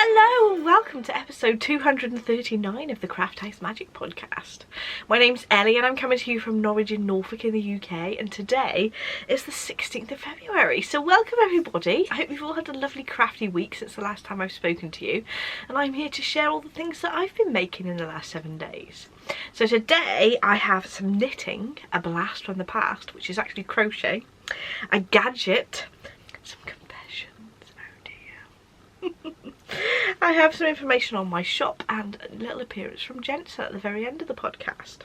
Hello and welcome to episode 239 of the Craft House Magic podcast. My name's Ellie and I'm coming to you from Norwich in Norfolk in the UK, and today is the 16th of February. So welcome everybody. I hope you've all had a lovely crafty week since the last time I've spoken to you, and I'm here to share all the things that I've been making in the last 7 days. So today I have some knitting, a blast from the past, which is actually crochet, a gadget, some confessions, oh dear. I have some information on my shop and a little appearance from Jensen at the very end of the podcast.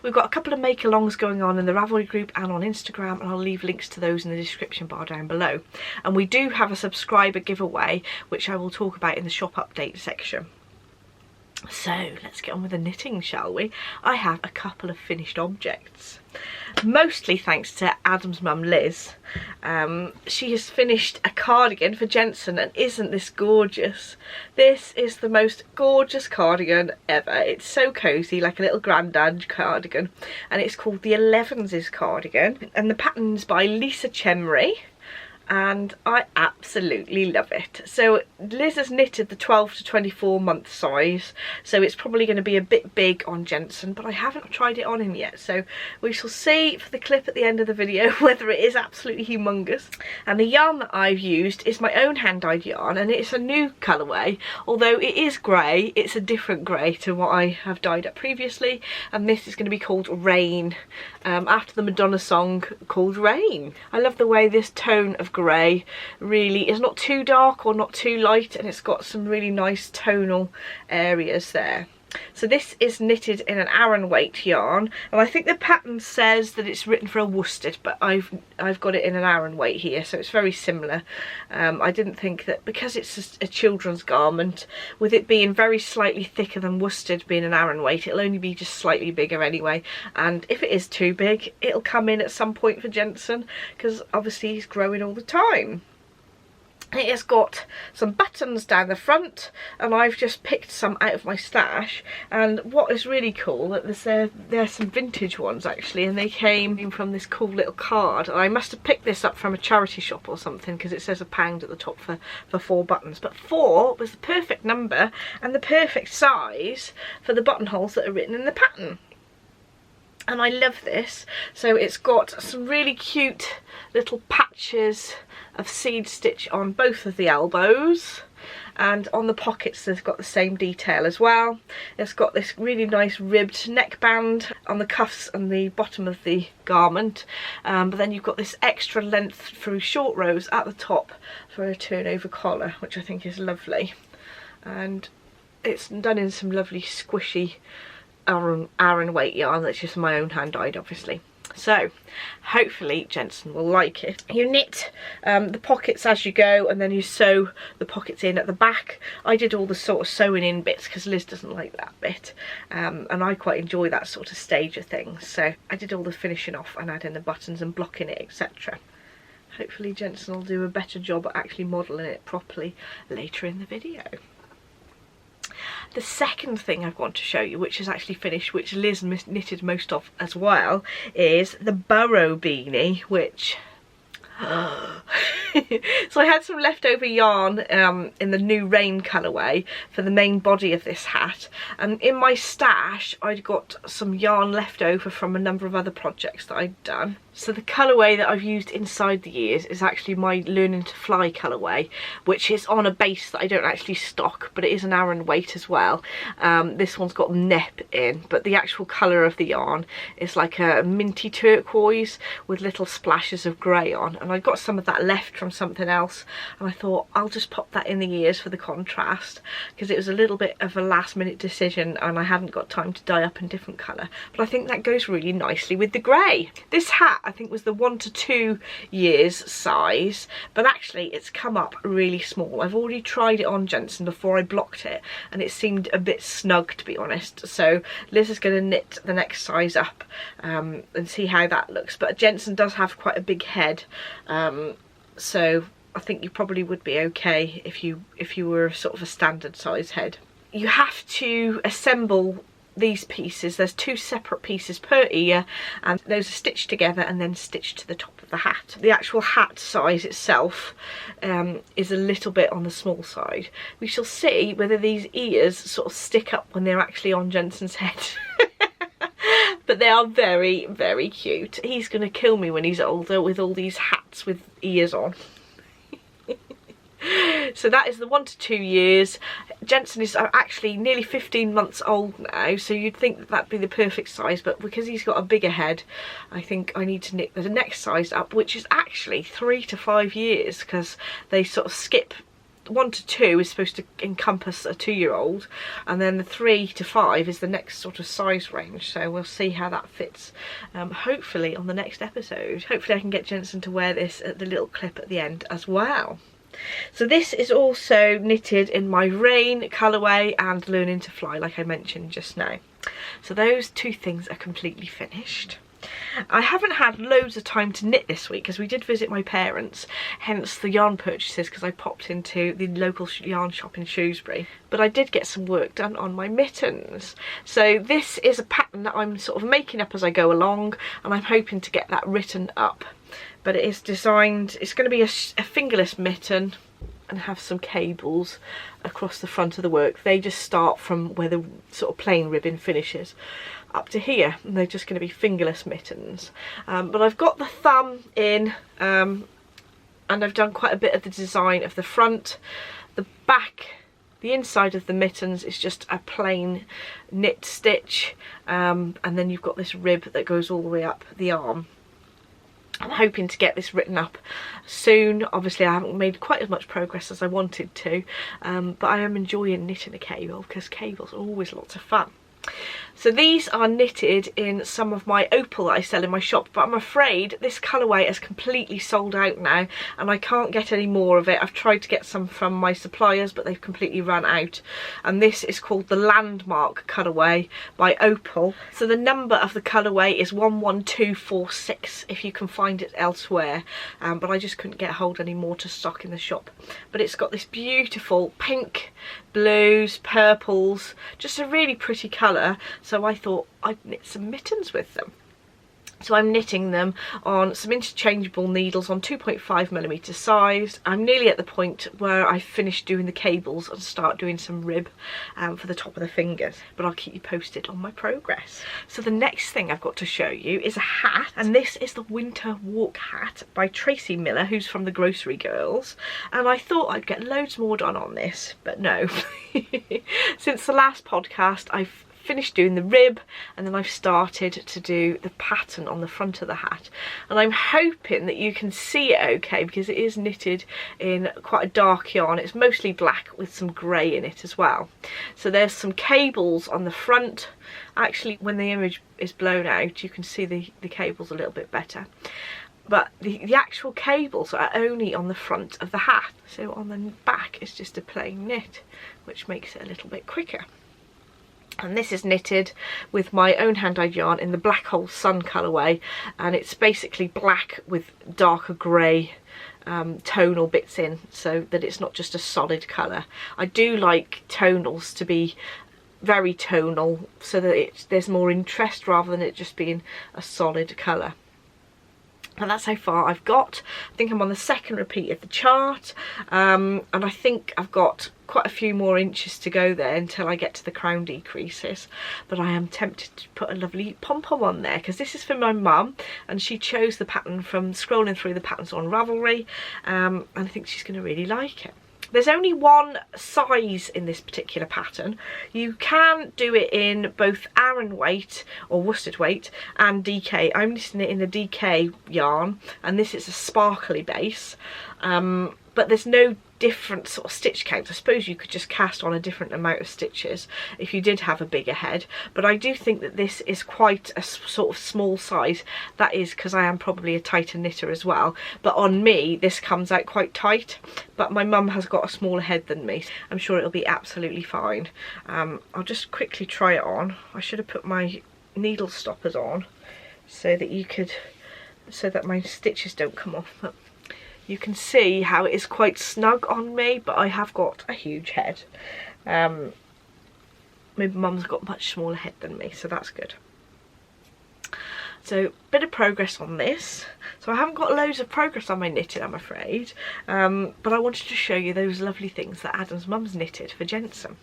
We've got a couple of Makalongs going on in the Ravelry group and on Instagram, and I'll leave links to those in the description bar down below. And we do have a subscriber giveaway, which I will talk about in the shop update section. So let's get on with the knitting, shall we? I have a couple of finished objects, mostly thanks to Adam's mum Liz. She has finished a cardigan for Jensen, and isn't this gorgeous? This is the most gorgeous cardigan ever. It's so cozy, like a little granddad cardigan, and it's called the Elenvenses cardigan, and the pattern's by Chemry. And I absolutely love it. So Liz has knitted the 12 to 24 month size, so it's probably going to be a bit big on Jensen, but I haven't tried it on him yet, so we shall see for the clip at the end of the video whether it is absolutely humongous. And the yarn that I've used is my own hand-dyed yarn, and it's a new colourway. Although it is grey, it's a different grey to what I have dyed up previously, and this is going to be called Rain, after the Madonna song called Rain. I love the way this tone of grey really is not too dark or not too light, and it's got some really nice tonal areas there. So this is knitted in an Aran weight yarn, and I think the pattern says that it's written for a worsted, but I've got it in an Aran weight here, so it's very similar. I didn't think that, because it's a children's garment, with it being very slightly thicker than worsted being an Aran weight, it'll only be just slightly bigger anyway, and if it is too big it'll come in at some point for Jensen, because obviously he's growing all the time. It has got some buttons down the front, and I've just picked some out of my stash. And what is really cool, that there's some vintage ones actually, and they came from this cool little card. And I must have picked this up from a charity shop or something, because it says £1 at the top for 4 buttons. But 4 was the perfect number and the perfect size for the buttonholes that are written in the pattern. And I love this. So it's got some really cute little patches of seed stitch on both of the elbows, and on the pockets they've got the same detail as well. It's got this really nice ribbed neckband on the cuffs and the bottom of the garment, but then you've got this extra length through short rows at the top for a turnover collar, which I think is lovely. And it's done in some lovely squishy Aran weight yarn that's just my own hand dyed, obviously. So hopefully Jensen will like it. You knit the pockets as you go, and then you sew the pockets in at the back. I did all the sort of sewing in bits because Liz doesn't like that bit, and I quite enjoy that sort of stage of things, so I did all the finishing off and adding the buttons and blocking it, etc. Hopefully Jensen will do a better job at actually modelling it properly later in the video. The second thing I've got to show you, which is actually finished, which Liz knitted most of as well, is the Burrow beanie, which so I had some leftover yarn in the new Rain colourway for the main body of this hat, and in my stash I'd got some yarn left over from a number of other projects that I'd done. So the colourway that I've used inside the ears is actually my Learning to Fly colourway, which is on a base that I don't actually stock, but it is an Aran weight as well. This one's got nep in, but the actual colour of the yarn is like a minty turquoise with little splashes of grey on, and I got some of that left from something else, and I thought I'll just pop that in the ears for the contrast, because it was a little bit of a last minute decision and I hadn't got time to dye up in different colour, but I think that goes really nicely with the grey. This hat I think was the 1 to 2 years size, but actually it's come up really small. I've already tried it on Jensen before I blocked it, and it seemed a bit snug, to be honest. So Liz is going to knit the next size up and see how that looks. But Jensen does have quite a big head, so I think you probably would be okay if you were sort of a standard size head. You have to assemble these pieces. There's 2 separate pieces per ear, and those are stitched together and then stitched to the top of of the hat. The actual hat size itself is a little bit on the small side. We shall see whether these ears sort of stick up when they're actually on Jensen's head. But they are very, very cute. He's going to kill me when he's older with all these hats with ears on. So that is the 1 to 2 years. Jensen is actually nearly 15 months old now, so you'd think that that'd be the perfect size, but because he's got a bigger head, I think I need to knit the next size up, which is actually 3 to 5 years, because they sort of skip. 1 to 2 is supposed to encompass a 2-year-old, and then the 3 to 5 is the next sort of size range, so we'll see how that fits, hopefully on the next episode. Hopefully I can get Jensen to wear this at the little clip at the end as well. So this is also knitted in my Rain colourway and Learning to Fly, like I mentioned just now. So those 2 things are completely finished. I haven't had loads of time to knit this week because we did visit my parents, hence the yarn purchases, because I popped into the local yarn shop in Shrewsbury. But I did get some work done on my mittens. So this is a pattern that I'm sort of making up as I go along, and I'm hoping to get that written up. But it is designed, it's going to be a fingerless mitten and have some cables across the front of the work. They just start from where the sort of plain ribbon finishes up to here, and they're just going to be fingerless mittens. But I've got the thumb in, and I've done quite a bit of the design of the front. The back, the inside of the mittens is just a plain knit stitch, and then you've got this rib that goes all the way up the arm. I'm hoping to get this written up soon. Obviously I haven't made quite as much progress as I wanted to, but I am enjoying knitting a cable because cables are always lots of fun. So these are knitted in some of my opal that I sell in my shop, but I'm afraid this colourway is completely sold out now and I can't get any more of it. I've tried to get some from my suppliers, but they've completely run out. And this is called the Landmark colourway by Opal. So the number of the colourway is 11246 if you can find it elsewhere, but I just couldn't get hold any more to stock in the shop. But it's got this beautiful pink, blues, purples, just a really pretty colour. So I thought I'd knit some mittens with them. So I'm knitting them on some interchangeable needles on 2.5mm size. I'm nearly at the point where I've finished doing the cables and start doing some rib for the top of the fingers, but I'll keep you posted on my progress. So the next thing I've got to show you is a hat, and this is the Winter Walk hat by Triceie Millar, who's from the Grocery Girls, and I thought I'd get loads more done on this, but no. Since the last podcast I've finished doing the rib, and then I've started to do the pattern on the front of the hat, and I'm hoping that you can see it okay because it is knitted in quite a dark yarn. It's mostly black with some grey in it as well. So there's some cables on the front. Actually, when the image is blown out you can see the cables a little bit better, but the actual cables are only on the front of the hat, so on the back it's just a plain knit, which makes it a little bit quicker. And this is knitted with my own hand-dyed yarn in the Black Hole Sun colourway, and it's basically black with darker grey tonal bits in, so that it's not just a solid colour. I do like tonals to be very tonal so that there's more interest rather than it just being a solid colour. And that's how far I've got. I think I'm on the second repeat of the chart, and I think I've got quite a few more inches to go there until I get to the crown decreases. But I am tempted to put a lovely pom-pom on there because this is for my mum, and she chose the pattern from scrolling through the patterns on Ravelry, and I think she's going to really like it. There's only one size in this particular pattern. You can do it in both Aran weight or worsted weight and DK. I'm knitting it in the DK yarn, and this is a sparkly base, but there's no different sort of stitch count. I suppose you could just cast on a different amount of stitches if you did have a bigger head, but I do think that this is quite a sort of small size. That is because I am probably a tighter knitter as well, but on me this comes out quite tight, but my mum has got a smaller head than me. I'm sure it'll be absolutely fine. I'll just quickly try it on. I should have put my needle stoppers on so that my stitches don't come off, but you can see how it is quite snug on me, but I have got a huge head. My mum's got a much smaller head than me, so that's good. So bit of progress on this. So I haven't got loads of progress on my knitting, I'm afraid, but I wanted to show you those lovely things that Adam's mum's knitted for Jensen.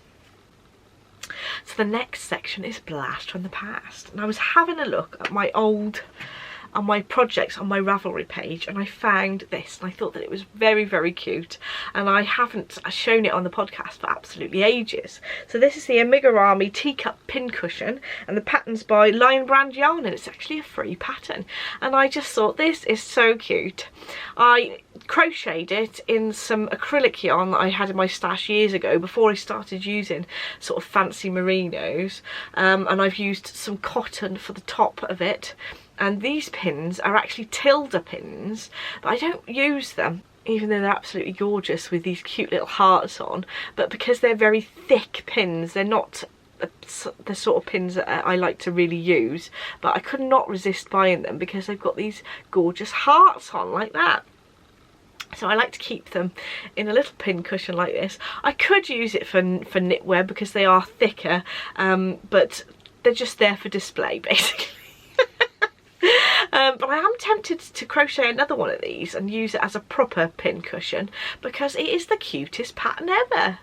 So the next section is Blast from the Past, and I was having a look at my projects on my Ravelry page, and I found this, and I thought that it was very, very cute, and I haven't shown it on the podcast for absolutely ages. So this is the Meryeme teacup pincushion, and the pattern's by Lion Brand Yarn, and it's actually a free pattern, and I just thought this is so cute. I crocheted it in some acrylic yarn that I had in my stash years ago before I started using sort of fancy merinos, and I've used some cotton for the top of it. And these pins are actually tilde pins, but I don't use them, even though they're absolutely gorgeous with these cute little hearts on. But because they're very thick pins, they're not the sort of pins that I like to really use. But I could not resist buying them because they've got these gorgeous hearts on like that. So I like to keep them in a little pin cushion like this. I could use it for knitwear because they are thicker, but they're just there for display basically. But I am tempted to crochet another one of these and use it as a proper pin cushion because it is the cutest pattern ever.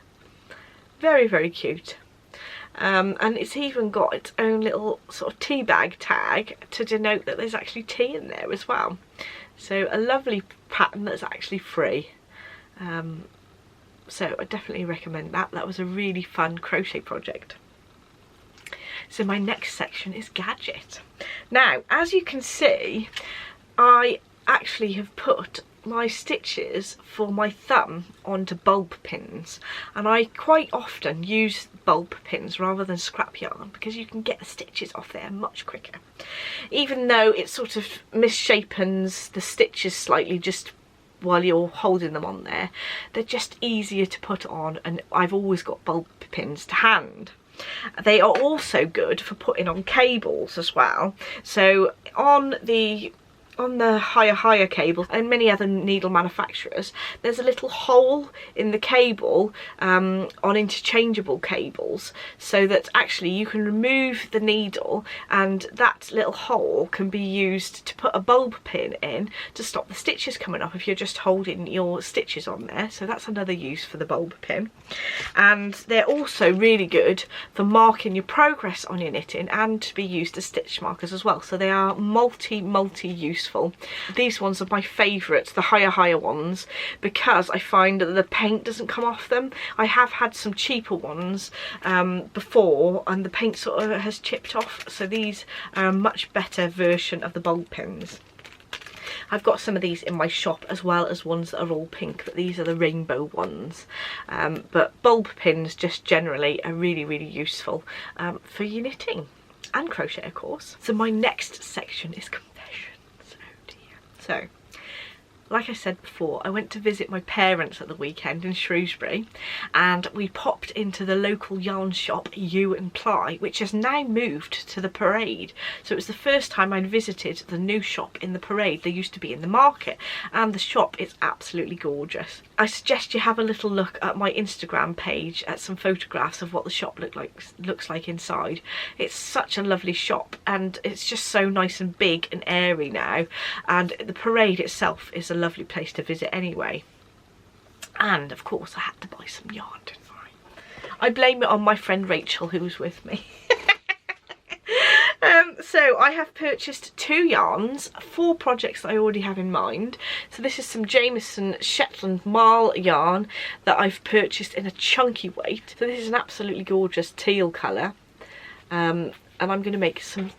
Very, very cute. And it's even got its own little sort of tea bag tag to denote that there's actually tea in there as well. So a lovely pattern that's actually free. So I definitely recommend that. That was a really fun crochet project. So my next section is Gadget. Now, as you can see, I actually have put my stitches for my thumb onto bulb pins, and I quite often use bulb pins rather than scrap yarn because you can get the stitches off there much quicker. Even though it sort of misshapens the stitches slightly just while you're holding them on there, they're just easier to put on, and I've always got bulb pins to hand. They are also good for putting on cables as well. So on the higher cables and many other needle manufacturers, there's a little hole in the cable on interchangeable cables, so that actually you can remove the needle and that little hole can be used to put a bulb pin in to stop the stitches coming off if you're just holding your stitches on there. So that's another use for the bulb pin. And they're also really good for marking your progress on your knitting and to be used as stitch markers as well. So they are multi useful. These ones are my favourites, the higher ones, because I find that the paint doesn't come off them. I have had some cheaper ones before and the paint sort of has chipped off, so these are a much better version of the bulb pins. I've got some of these in my shop as well as ones that are all pink, but these are the rainbow ones. But bulb pins just generally are really useful for your knitting and crochet, of course. So my next section is confessions. So, like I said before, I went to visit my parents at the weekend in Shrewsbury, and we popped into the local yarn shop, You and Ply, which has now moved to the Parade. So it was the first time I'd visited the new shop in the Parade. They used to be in the market, and the shop is absolutely gorgeous. I suggest you have a little look at my Instagram page at some photographs of what the shop looks like inside. It's such a lovely shop, and it's just so nice and big and airy now, and the Parade itself is a lovely place to visit anyway. And of course I had to buy some yarn, didn't I blame it on my friend Rachel who was with me. So I have purchased 2 yarns, 4 projects that I already have in mind. So this is some Jameson Shetland Marl yarn that I've purchased in a chunky weight. So this is an absolutely gorgeous teal colour, and I'm going to make some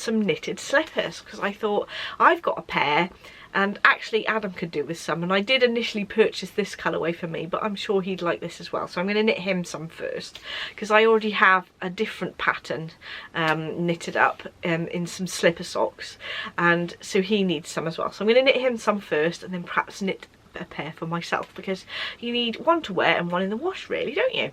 knitted slippers because I thought I've got a pair and actually Adam could do with some, and I did initially purchase this colourway for me, but I'm sure he'd like this as well, so I'm going to knit him some first because I already have a different pattern knitted up in some slipper socks, and so he needs some as well. So I'm going to knit him some first and then perhaps knit a pair for myself, because you need one to wear and one in the wash really, don't you?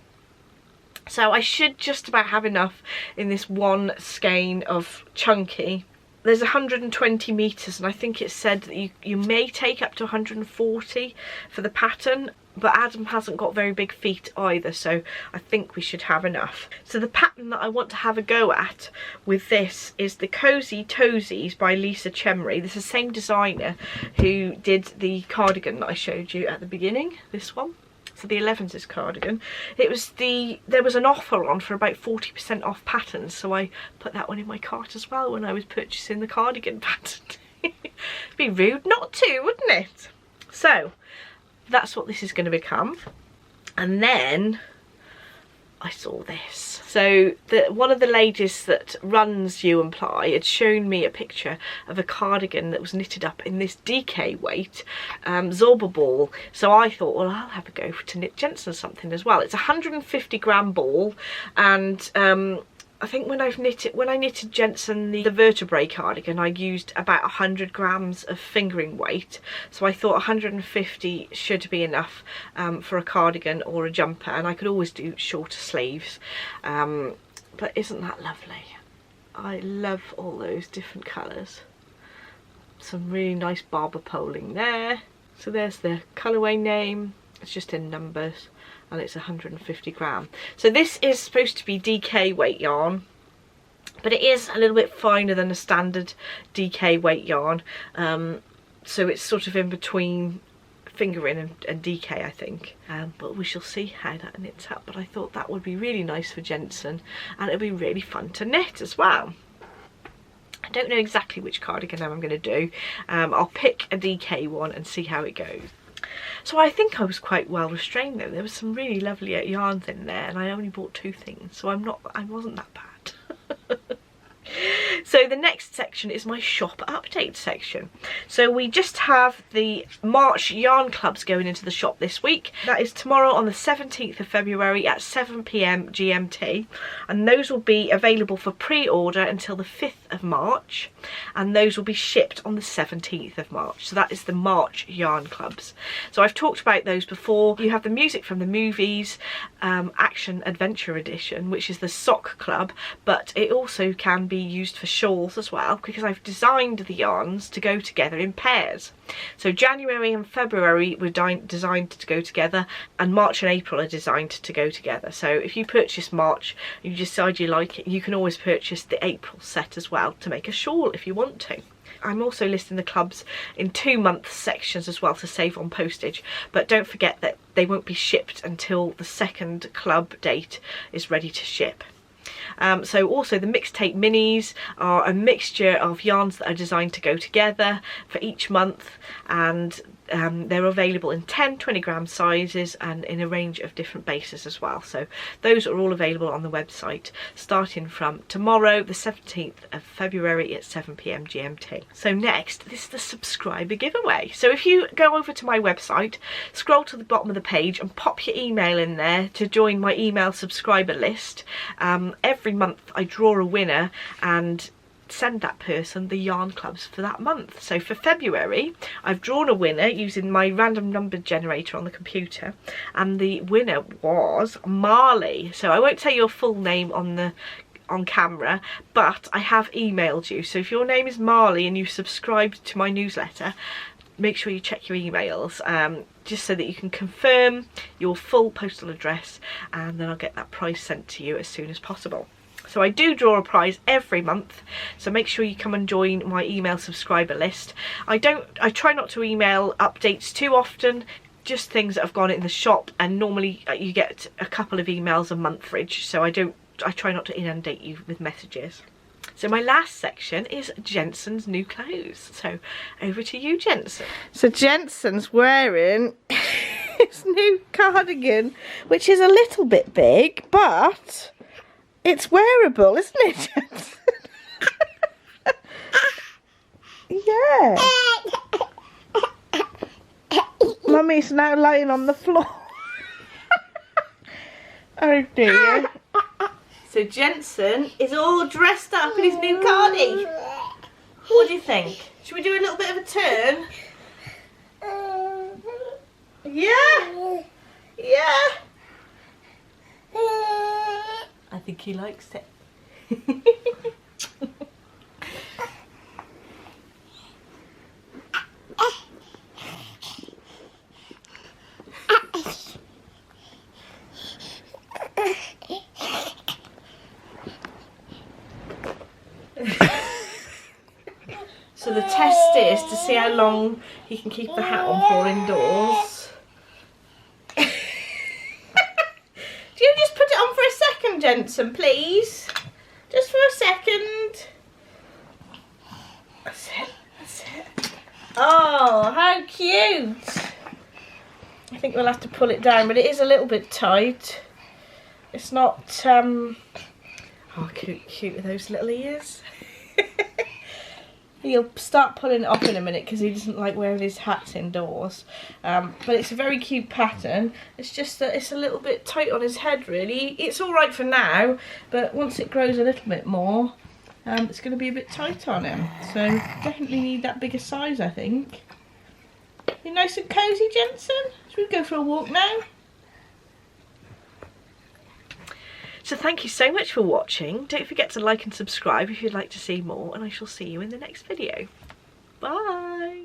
So I should just about have enough in this one skein of chunky there's 120 meters, and I think it said that you may take up to 140 for the pattern, but Adam hasn't got very big feet either, so I think we should have enough. So the pattern that I want to have a go at with this is the Cozy Toesies by Lisa Chemry. This is the same designer who did the cardigan that I showed you at the beginning, this one. So the Elenvenses cardigan. There was an offer on for about 40% off patterns, so I put that one in my cart as well when I was purchasing the cardigan pattern. It'd be rude not to, wouldn't it? So that's what this is going to become. And then I saw this. So one of the ladies that runs You and Ply had shown me a picture of a cardigan that was knitted up in this DK weight Zorba ball. So I thought, well, I'll have a go to knit Jensen something as well. It's a 150 gram ball, and I think when I knitted Jensen the vertebrae cardigan, I used about 100 grams of fingering weight. So I thought 150 should be enough for a cardigan or a jumper, and I could always do shorter sleeves. But isn't that lovely? I love all those different colours. Some really nice barber poling there. So there's the colourway name. It's just in numbers. And it's 150 gram. So this is supposed to be DK weight yarn, but it is a little bit finer than a standard DK weight yarn. So it's sort of in between fingering and DK, I think. But we shall see how that knits up. But I thought that would be really nice for Jensen, and it'll be really fun to knit as well. I don't know exactly which cardigan I'm going to do. I'll pick a DK one and see how it goes. So I think I was quite well restrained though. There was some really lovely yarns in there, and I only bought 2 things, so I wasn't that bad. So the next section is my shop update section. So we just have the March yarn clubs going into the shop this week. That is tomorrow on the 17th of February at 7 PM GMT, and those will be available for pre-order until the 5th of March, and those will be shipped on the 17th of March. So that is the March yarn clubs. So I've talked about those before. You have the Music from the Movies Action Adventure Edition, which is the sock club, but it also can be used for shawls as well, because I've designed the yarns to go together in pairs. So January and February were designed to go together, and March and April are designed to go together. So if you purchase March and you decide you like it, you can always purchase the April set as well to make a shawl if you want to. I'm also listing the clubs in 2-month sections as well to save on postage, but don't forget that they won't be shipped until the second club date is ready to ship. So also the mixtape minis are a mixture of yarns that are designed to go together for each month, and they're available in 10, 20 gram sizes and in a range of different bases as well. So those are all available on the website starting from tomorrow, the 17th of February at 7 PM GMT. So next, this is the subscriber giveaway. So if you go over to my website, scroll to the bottom of the page and pop your email in there to join my email subscriber list. Every month I draw a winner and send that person the yarn clubs for that month. So for February, I've drawn a winner using my random number generator on the computer, and the winner was Marley. So I won't say your full name on camera, but I have emailed you. So if your name is Marley and you've subscribed to my newsletter, make sure you check your emails, just so that you can confirm your full postal address, and then I'll get that prize sent to you as soon as possible. So I do draw a prize every month, so make sure you come and join my email subscriber list. I try not to email updates too often, just things that have gone in the shop, and normally you get a couple of emails a month for each, so I try not to inundate you with messages. So my last section is Jensen's new clothes. So over to you, Jensen. So Jensen's wearing his new cardigan, which is a little bit big, but it's wearable, isn't it, Jensen? Yeah. Mummy's now lying on the floor. Oh dear. So Jensen is all dressed up in his new cardi. What do you think? Should we do a little bit of a turn? Yeah? Yeah? I think he likes it. So the test is to see how long he can keep the hat on for indoors. Do you just put it on for a second, Jensen, please? Just for a second. That's it, that's it. Oh, how cute. I think we'll have to pull it down, but it is a little bit tight. It's not, oh, cute with those little ears. He'll start pulling it off in a minute because he doesn't like wearing his hats indoors. But it's a very cute pattern. It's just that it's a little bit tight on his head, really. It's all right for now, but once it grows a little bit more, it's going to be a bit tight on him. So definitely need that bigger size, I think. You nice and cosy, Jensen? Should we go for a walk now? So thank you so much for watching. Don't forget to like and subscribe if you'd like to see more, and I shall see you in the next video. Bye!